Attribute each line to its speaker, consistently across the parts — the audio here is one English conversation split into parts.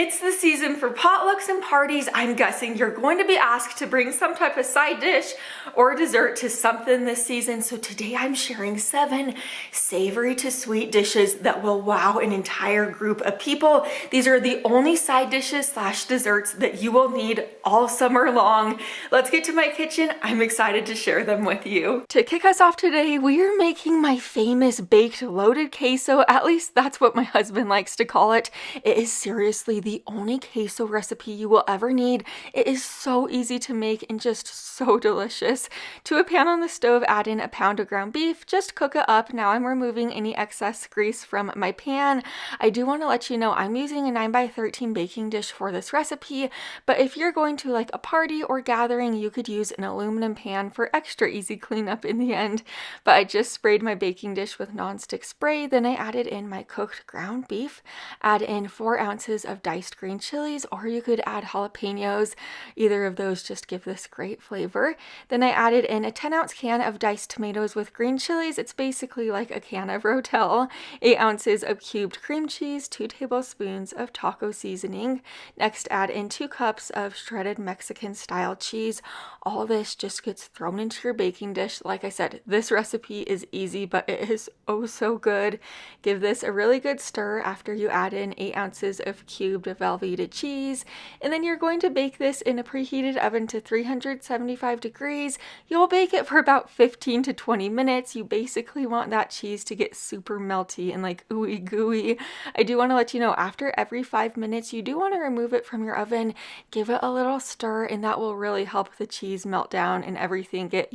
Speaker 1: It's the season for potlucks and parties. I'm guessing you're going to be asked to bring some type of side dish or dessert to something this season. So today I'm sharing 7 savory to sweet dishes that will wow an entire group of people. These are the only side dishes / desserts that you will need all summer long. Let's get to my kitchen. I'm excited to share them with you. To kick us off today, we are making my famous baked loaded queso. At least that's what my husband likes to call it. It is seriously the only queso recipe you will ever need. It is so easy to make and just so delicious. To a pan on the stove, add in a pound of ground beef. Just cook it up. Now I'm removing any excess grease from my pan. I do want to let you know I'm using a 9x13 baking dish for this recipe, but if you're going to like a party or gathering, you could use an aluminum pan for extra easy cleanup in the end. But I just sprayed my baking dish with nonstick spray. Then I added in my cooked ground beef. Add in 4 ounces of diced green chilies, or you could add jalapenos. Either of those just give this great flavor. Then I added in a 10-ounce can of diced tomatoes with green chilies. It's basically like a can of Rotel. 8 ounces of cubed cream cheese, 2 tablespoons of taco seasoning. Next, add in 2 cups of shredded Mexican style cheese. All this just gets thrown into your baking dish. Like I said, this recipe is easy, but it is oh so good. Give this a really good stir after you add in 8 ounces of cubed Velveeta cheese, and then you're going to bake this in a preheated oven to 375 degrees. You'll bake it for about 15 to 20 minutes. You basically want that cheese to get super melty and like ooey gooey. I do want to let you know after every 5 minutes you do want to remove it from your oven, give it a little stir, and that will really help the cheese melt down and everything get,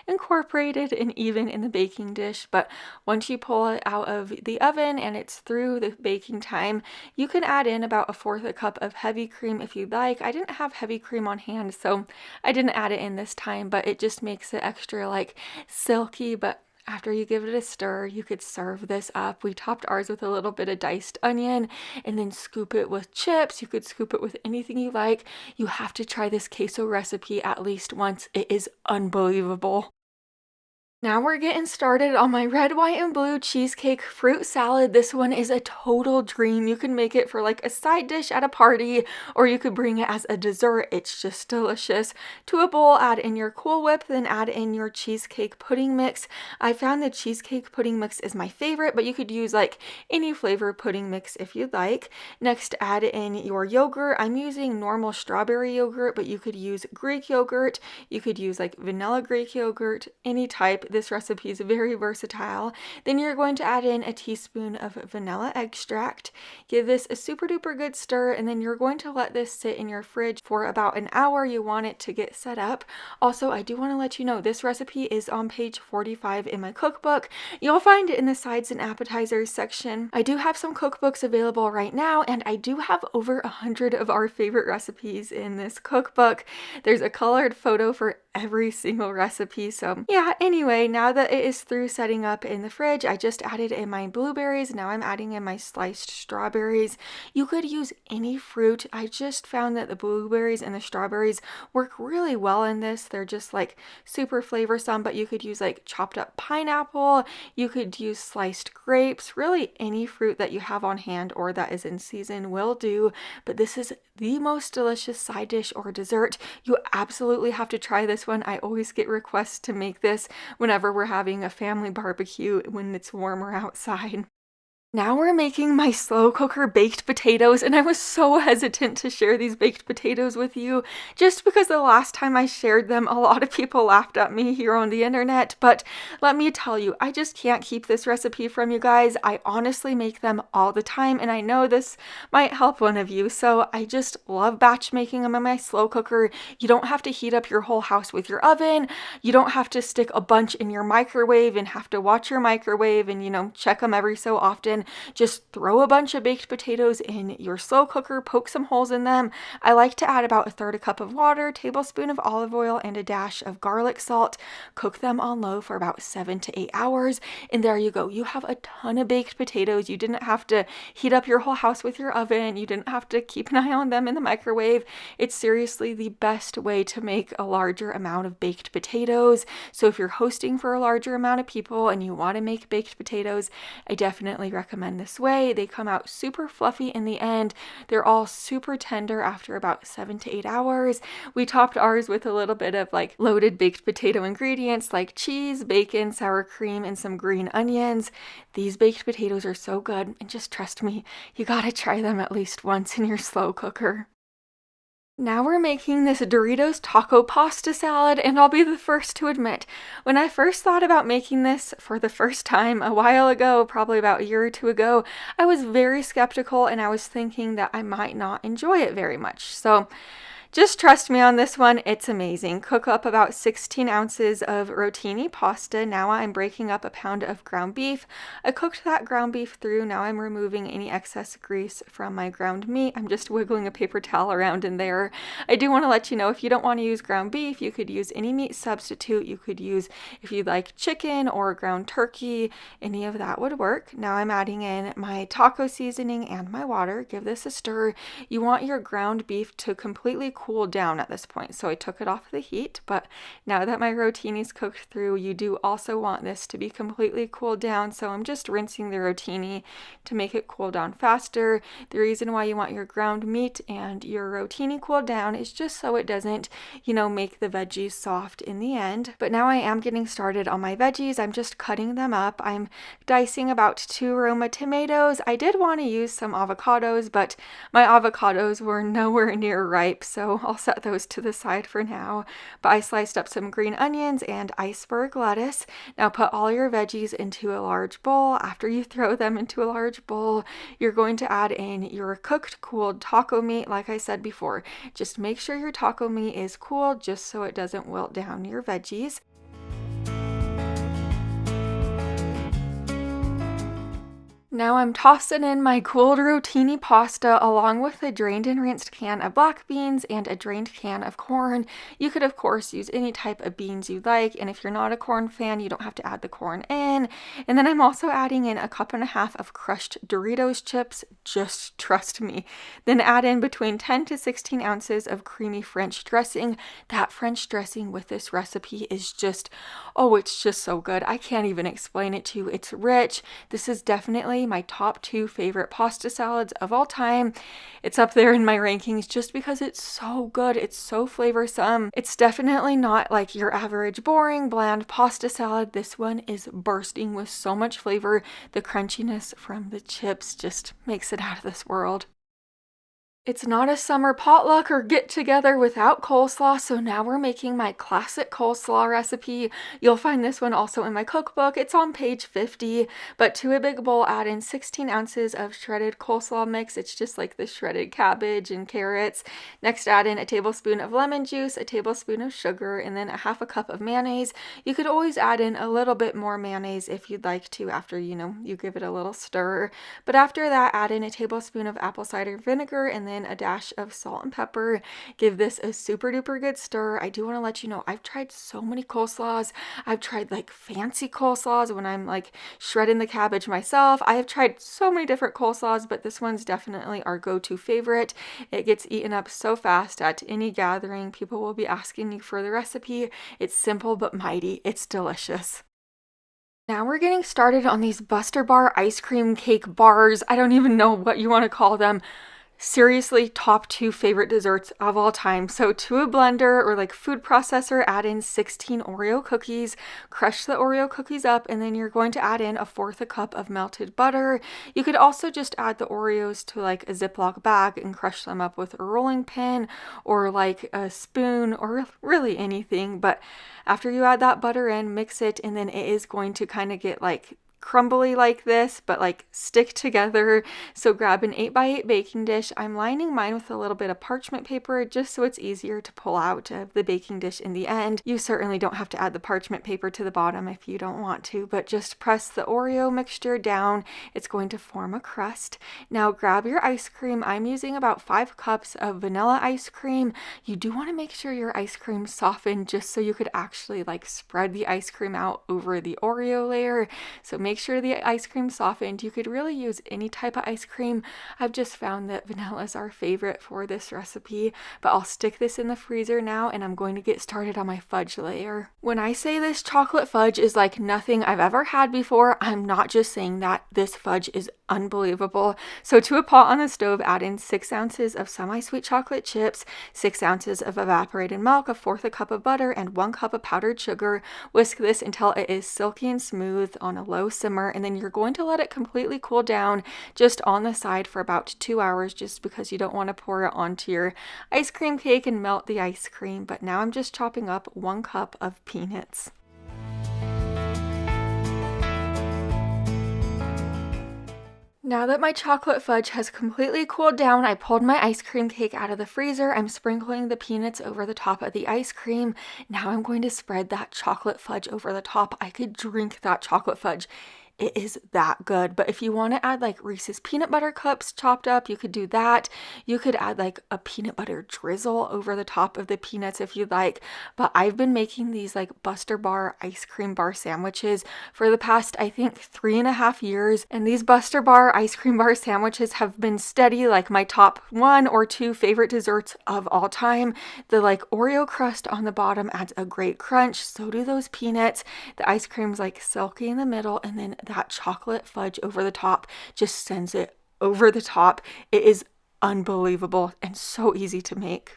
Speaker 1: incorporated and even in the baking dish. But once you pull it out of the oven and it's through the baking time, you can add in about 1/4 cup of heavy cream if you'd like. I didn't have heavy cream on hand, so I didn't add it in this time, but it just makes it extra like silky. But after you give it a stir, you could serve this up. We topped ours with a little bit of diced onion and then scoop it with chips. You could scoop it with anything you like. You have to try this queso recipe at least once. It is unbelievable. Now we're getting started on my red, white, and blue cheesecake fruit salad. This one is a total dream. You can make it for like a side dish at a party, or you could bring it as a dessert. It's just delicious. To a bowl, add in your Cool Whip, then add in your cheesecake pudding mix. I found the cheesecake pudding mix is my favorite, but you could use like any flavor pudding mix if you'd like. Next, add in your yogurt. I'm using normal strawberry yogurt, but you could use Greek yogurt. You could use like vanilla Greek yogurt, any type. This recipe is very versatile. Then you're going to add in a teaspoon of vanilla extract. Give this a super duper good stir, and then you're going to let this sit in your fridge for about an hour. You want it to get set up. Also, I do want to let you know this recipe is on page 45 in my cookbook. You'll find it in the sides and appetizers section. I do have some cookbooks available right now, and I do have over 100 of our favorite recipes in this cookbook. There's a colored photo for every single recipe. So yeah, anyway, now that it is through setting up in the fridge, I just added in my blueberries. Now I'm adding in my sliced strawberries. You could use any fruit. I just found that the blueberries and the strawberries work really well in this. They're just like super flavorsome, but you could use like chopped up pineapple. You could use sliced grapes. Really any fruit that you have on hand or that is in season will do. But this is the most delicious side dish or dessert. You absolutely have to try this one. I always get requests to make this whenever we're having a family barbecue when it's warmer outside. Now we're making my slow cooker baked potatoes, and I was so hesitant to share these baked potatoes with you just because the last time I shared them, a lot of people laughed at me here on the internet. But let me tell you, I just can't keep this recipe from you guys. I honestly make them all the time, and I know this might help one of you. So I just love batch making them in my slow cooker. You don't have to heat up your whole house with your oven. You don't have to stick a bunch in your microwave and have to watch your microwave and, check them every so often. Just throw a bunch of baked potatoes in your slow cooker, poke some holes in them. I like to add about 1/3 cup of water, tablespoon of olive oil, and a dash of garlic salt. Cook them on low for about 7 to 8 hours. And there you go. You have a ton of baked potatoes. You didn't have to heat up your whole house with your oven. You didn't have to keep an eye on them in the microwave. It's seriously the best way to make a larger amount of baked potatoes. So if you're hosting for a larger amount of people and you want to make baked potatoes, I definitely recommend recommend this way. They come out super fluffy in the end. They're all super tender after about 7 to 8 hours. We topped ours with a little bit of like loaded baked potato ingredients like cheese, bacon, sour cream, and some green onions. These baked potatoes are so good, and just trust me, you gotta try them at least once in your slow cooker. Now we're making this Doritos taco pasta salad, and I'll be the first to admit, when I first thought about making this for the first time a while ago, probably about a year or two ago, I was very skeptical and I was thinking that I might not enjoy it very much. So just trust me on this one, it's amazing. Cook up about 16 ounces of rotini pasta. Now I'm breaking up a pound of ground beef. I cooked that ground beef through. Now I'm removing any excess grease from my ground meat. I'm just wiggling a paper towel around in there. I do want to let you know, if you don't want to use ground beef, you could use any meat substitute. You could use, if you'd like, chicken or ground turkey, any of that would work. Now I'm adding in my taco seasoning and my water. Give this a stir. You want your ground beef to completely cool down at this point, so I took it off the heat. But now that my rotini's cooked through, you do also want this to be completely cooled down, so I'm just rinsing the rotini to make it cool down faster. The reason why you want your ground meat and your rotini cooled down is just so it doesn't, make the veggies soft in the end. But now I am getting started on my veggies. I'm just cutting them up. I'm dicing about 2 Roma tomatoes. I did want to use some avocados, but my avocados were nowhere near ripe, so I'll set those to the side for now. But I sliced up some green onions and iceberg lettuce. Now put all your veggies into a large bowl. After you throw them into a large bowl, you're going to add in your cooked, cooled taco meat. Like I said before, just make sure your taco meat is cooled just so it doesn't wilt down your veggies. Now I'm tossing in my cooled rotini pasta along with a drained and rinsed can of black beans and a drained can of corn. You could of course use any type of beans you like, and if you're not a corn fan, you don't have to add the corn in. And then I'm also adding in a 1.5 cups of crushed Doritos chips, just trust me. Then add in between 10 to 16 ounces of creamy French dressing. That French dressing with this recipe is just, it's just so good. I can't even explain it to you. It's rich. This is definitely my top 2 favorite pasta salads of all time. It's up there in my rankings just because it's so good. It's so flavorsome. It's definitely not like your average boring bland pasta salad. This one is bursting with so much flavor. The crunchiness from the chips just makes it out of this world. It's not a summer potluck or get together without coleslaw, so now we're making my classic coleslaw recipe. You'll find this one also in my cookbook. It's on page 50, but to a big bowl, add in 16 ounces of shredded coleslaw mix. It's just like the shredded cabbage and carrots. Next, add in a tablespoon of lemon juice, a tablespoon of sugar, and then a 1/2 cup of mayonnaise. You could always add in a little bit more mayonnaise if you'd like to after, you give it a little stir. But after that, add in a tablespoon of apple cider vinegar and then a dash of salt and pepper. Give this a super duper good stir. I do want to let you know, I've tried so many coleslaws. I've tried like fancy coleslaws when I'm like shredding the cabbage myself. I have tried so many different coleslaws, but this one's definitely our go-to favorite. It gets eaten up so fast at any gathering. People will be asking you for the recipe. It's simple but mighty. It's delicious. Now we're getting started on these Buster Bar ice cream cake bars. I don't even know what you want to call them. Seriously, top 2 favorite desserts of all time. So to a blender or like food processor, add in 16 Oreo cookies, crush the Oreo cookies up, and then you're going to add in 1/4 cup of melted butter. You could also just add the Oreos to like a Ziploc bag and crush them up with a rolling pin or like a spoon or really anything. But after you add that butter in, mix it, and then it is going to kind of get like crumbly like this, but like stick together. So grab an 8x8 baking dish. I'm lining mine with a little bit of parchment paper just so it's easier to pull out of the baking dish in the end. You certainly don't have to add the parchment paper to the bottom if you don't want to, but just press the Oreo mixture down. It's going to form a crust. Now grab your ice cream. I'm using about 5 cups of vanilla ice cream. You do want to make sure your ice cream softened just so you could actually like spread the ice cream out over the Oreo layer. So make make sure the ice cream's softened. You could really use any type of ice cream. I've just found that vanilla is our favorite for this recipe, but I'll stick this in the freezer now and I'm going to get started on my fudge layer. When I say this chocolate fudge is like nothing I've ever had before, I'm not just saying that. This fudge is unbelievable. So to a pot on the stove, add in 6 ounces of semi-sweet chocolate chips, 6 ounces of evaporated milk, 1/4 cup of butter, and 1 cup of powdered sugar. Whisk this until it is silky and smooth on a low simmer, and then you're going to let it completely cool down just on the side for about 2 hours, just because you don't want to pour it onto your ice cream cake and melt the ice cream. But now I'm just chopping up 1 cup of peanuts. Now that my chocolate fudge has completely cooled down, I pulled my ice cream cake out of the freezer. I'm sprinkling the peanuts over the top of the ice cream. Now I'm going to spread that chocolate fudge over the top. I could drink that chocolate fudge. It is that good. But if you want to add like Reese's peanut butter cups chopped up, you could do that. You could add like a peanut butter drizzle over the top of the peanuts if you'd like. But I've been making these like Buster Bar ice cream bar sandwiches for the past, I think, 3.5 years. And these Buster Bar ice cream bar sandwiches have been steady, like my top 1 or 2 favorite desserts of all time. The like Oreo crust on the bottom adds a great crunch. So do those peanuts. The ice cream's like silky in the middle, and then that chocolate fudge over the top just sends it over the top. It is unbelievable and so easy to make.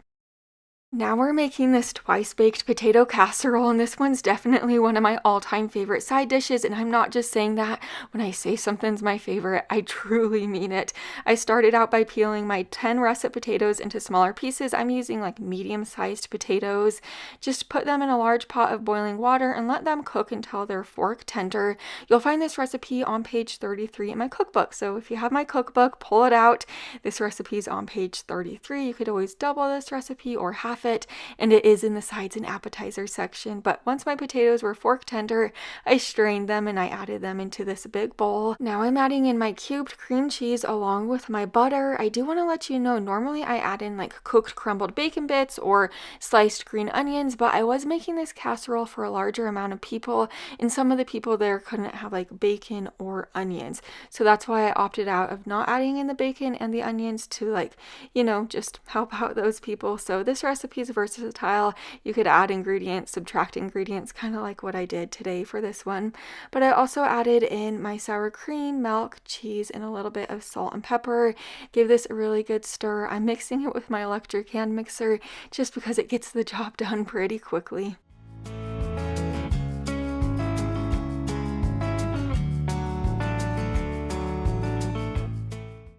Speaker 1: Now we're making this twice-baked potato casserole, and this one's definitely one of my all-time favorite side dishes, and I'm not just saying that. When I say something's my favorite, I truly mean it. I started out by peeling my 10 russet potatoes into smaller pieces. I'm using like medium-sized potatoes. Just put them in a large pot of boiling water and let them cook until they're fork tender. You'll find this recipe on page 33 in my cookbook, so if you have my cookbook, pull it out. This recipe is on page 33. You could always double this recipe or half it, and it is in the sides and appetizer section. But once my potatoes were fork tender, I strained them and I added them into this big bowl. Now I'm adding in my cubed cream cheese along with my butter. I do want to let you know, normally I add in like cooked crumbled bacon bits or sliced green onions, but I was making this casserole for a larger amount of people, and some of the people there couldn't have like bacon or onions, so that's why I opted out of not adding in the bacon and the onions to, like, you know, just help out those people. So this recipe is versatile. You could add ingredients, subtract ingredients, kind of like what I did today for this one. But I also added in my sour cream, milk, cheese, and a little bit of salt and pepper. Give this a really good stir. I'm mixing it with my electric hand mixer just because it gets the job done pretty quickly.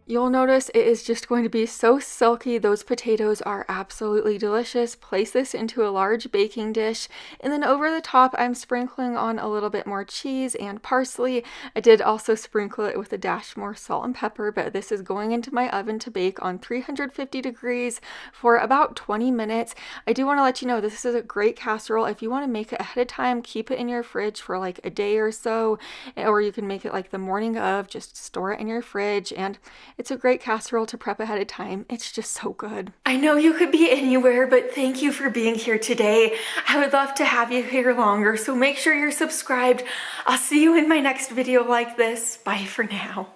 Speaker 1: You'll notice it is just going to be so silky. Those potatoes are absolutely delicious. Place this into a large baking dish, and then over the top I'm sprinkling on a little bit more cheese and parsley. I did also sprinkle it with a dash more salt and pepper, but this is going into my oven to bake on 350 degrees for about 20 minutes. I do want to let you know this is a great casserole. If you want to make it ahead of time, keep it in your fridge for like a day or so, or you can make it like the morning of, just store it in your fridge, and it's a great casserole to prep ahead of time. It's just so good. I know you could be anywhere, but thank you for being here today. I would love to have you here longer, so make sure you're subscribed. I'll see you in my next video like this. Bye for now.